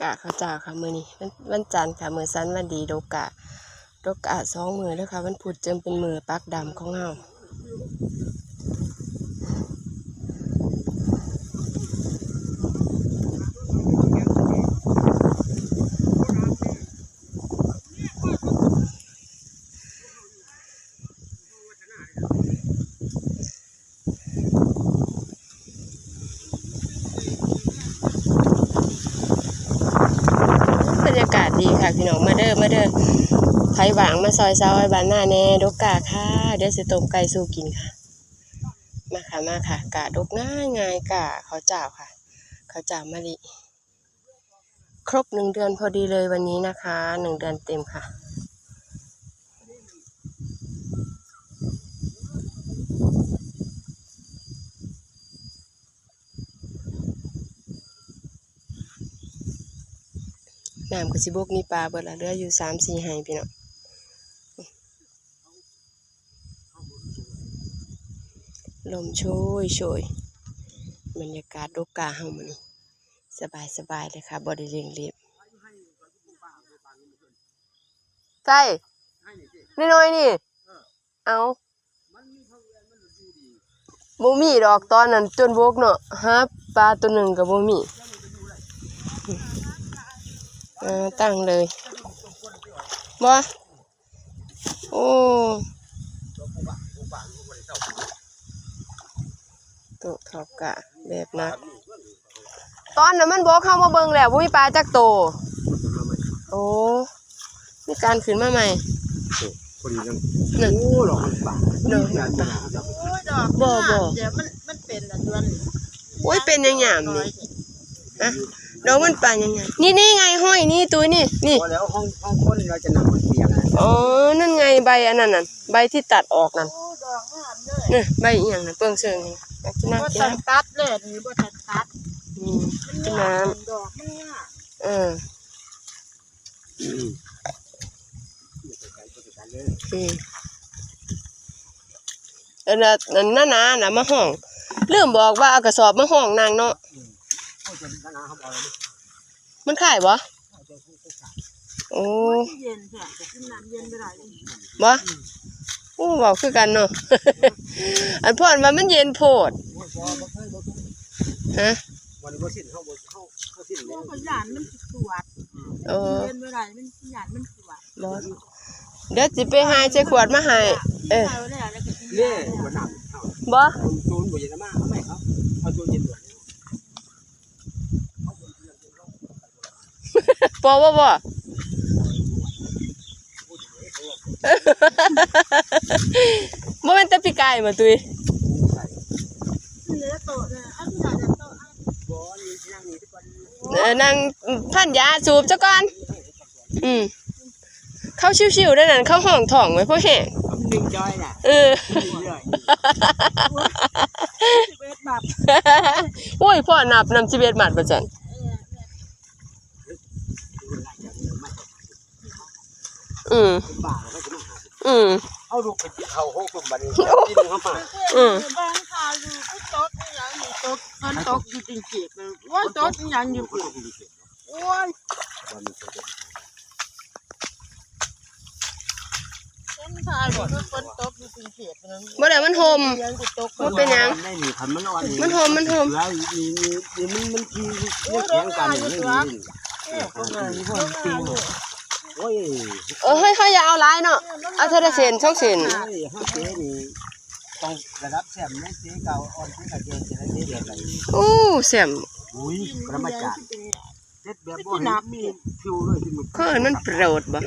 กะข้าวเจ้าค่ะมื้อนี้วันจันทร์ค่ะมื้อสันวันดีดกกะ2 มื้อแล้วค่ะวันพุธจึงเป็นมื้อปักดำของเฮาบรรยากาศดีค่ะพี่น้องมาเด้อไผหวางมาซอยเซาไอ้บ้านหน้าแน่ดกกะค่ะเดี๋ยวสิต้มไก่สู้กินค่ะมาค่ะกะดกง่ายกะข้าวเจ้าค่ะข้าวเจ้ามะลิครบ1 เดือนพอดีเลยวันนี้นะคะ1 เดือนเต็มค่ะน้ำก็สิบกมีปลาเบิดละเหลืออยู่3-4 ไร่พี่น้องลมโชยบรรยากาศดกกาเฮามื้อนี้สบายเลยค่ะบ่ได้เร่งรีบใช่น้อยๆนี่เอาบ่มีดอกตอนนั้นจนบกเนาะหาปลาตัวหนึ่งก็บ่มีตั้งเลยบ่โอ้โตทอกกะแบบนักตอนนั้นมันบกเข้ามาเบิ่งแล้วบ่มีปลาจักโตโอ้มีการขึ้นมาใหม่พอดีจังโอ้ดอกมันป่าดอกโอ้ยดอกบ่เดี๋ยวมันเป็นอันนั้นโอ้ยเป็นยังหยามนี่อะดอกมันป่ายังไงนี่ไงห้อยนี่ตัวนี่พอแล้วห้องคนเราจะนำมันเปียกอ๋อนั่นไงใบอันนั้นน่ะใบที่ตัดออกนั่นโอ้ดอกงามเลยนี่ใบอีหยังน่ะเปิ้งเชิงกินน้ำบ่ทันตัดเลยนี่บ่ทันตัดกินน้ำดอกมันงามนั่นน่ะมาห้องลืมบอกว่าเอากระสอบมาห้องนางเนาะมันขายบ่โอ้เย็นแท้จะกินน้ำเย็นไปได้บ่โอ้บอกคือกันเนาะอันพ่อนว่ามันเย็นโพดฮะวันนี้บ่สิ้นเฮาสิ้นแล้วหยานมันสวดเย็นไปได้มันหยานมันสวดบ่เดี๋ยวสิไปหาใส่ขวดมาให้นี่บ่น้ำบ่จูนบ่เย็นมาเอาไหมครับเอาจูนเย็นด้วยบ่บ่แม่นแต่พี่กายมาตุ้ยนั่งพันยาสูบซะก่อนเข้าชิวๆได้นั่นเข้าห้องท้องไว้เพราะแห้งปิ้งจ้อยน่ะโอ้ยพ่อนับนำ11 บาทประจันเอาลูกไปเข้าห้องคุมบัดนี้กินเข้ามาบ้านคาอยู่ก็ตกอย่างนี้ตกอยู่จริงๆเลยว่าตกอย่างอยู่โอ้ยคาอยู่ก็ฝนตกอยู่จริงๆบ่ได้มันห่มบ่เป็นหยังมันห่มแล้วนี่มันทีแข็งกันนี่โอ้ยเฮ้ยเขาอย่าเอาหลายเนาะเอาเท่าได้เส้น2 เส้นเฮาเจ๊นี่ต้องระดับแซ่บในเจ๊เก่าอ่อนเจ๊กะเจ๊จะได้เจ๊เดียวกันโอ้แซ่บอุ้ยประมาจารย์เฮ็ดแบบบ่เห็นมีคิวเลยที่มันโปรดบ่